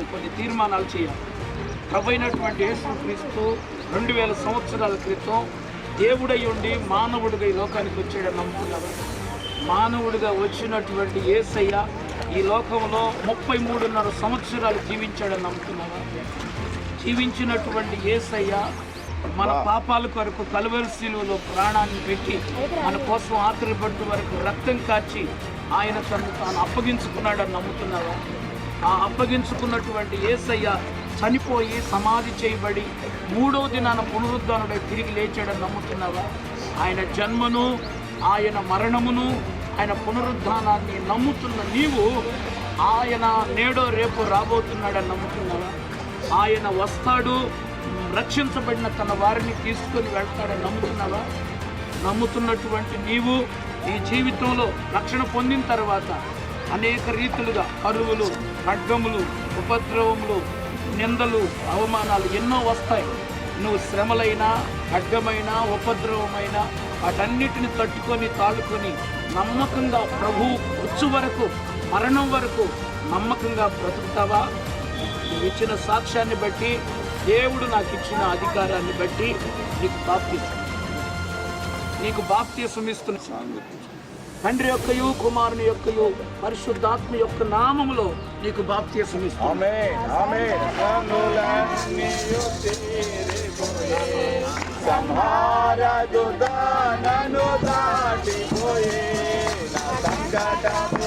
మనం కొన్ని తీర్మానాలు చేయాలి. ప్రభువైనటువంటి యేసుక్రీస్తు 2000 సంవత్సరాల క్రితం దేవుడై ఉండి మానవుడిగా ఈ లోకానికి వచ్చాడని నమ్ముతున్నావా? మానవుడిగా వచ్చినటువంటి యేసయ్య ఈ లోకంలో 33.5 సంవత్సరాలు జీవించాడని నమ్ముతున్నావా? జీవించినటువంటి యేసయ్య మన పాపాల కొరకు కలువరి శిలువలో ప్రాణాన్ని పెట్టి మన కోసం ఆఖరి బట్టు వరకు రక్తం కార్చి ఆయన తను తాను అప్పగించుకున్నాడని నమ్ముతున్నావా? ఆ అప్పగించుకున్నటువంటి యేసయ్య చనిపోయి సమాధి చేయబడి 3వ దినాన పునరుద్ధానుడై తిరిగి లేచాడని నమ్ముతున్నావా? ఆయన జన్మను, ఆయన మరణమును, ఆయన పునరుద్ధానాన్ని నమ్ముతున్న నీవు ఆయన నేడో రేపు రాబోతున్నాడని నమ్ముతున్నావా? ఆయన వస్తాడు, రక్షించబడిన తన వారిని తీసుకొని వెళ్తాడని నమ్ముతున్నావా? నమ్ముతున్నటువంటి నీవు ఈ జీవితంలో రక్షణ పొందిన తర్వాత అనేక రీతులుగా కరువులు, ఖడ్గములు, ఉపద్రవములు, నిందలు, అవమానాలు ఎన్నో వస్తాయి. నువ్వు శ్రమలైనా, ఖడ్గమైనా, ఉపద్రవమైనా వాటన్నిటిని తట్టుకొని తాళుకొని నమ్మకంగా ప్రభు వచ్చు వరకు, మరణం వరకు నమ్మకంగా బ్రతుకుతావా? నువ్వు ఇచ్చిన సాక్ష్యాన్ని బట్టి, దేవుడు నాకు ఇచ్చిన అధికారాన్ని బట్టి నీకు బాప్తీసం ఇస్తున్న తండ్రి యొక్కయు, కుమారుని యొక్కయు, పరిశుద్ధాత్మ యొక్క నామములో నీకు బాప్తీసం ఇస్తున్నాను. సంహార దుదానను దాటిపోయే నా సంకటము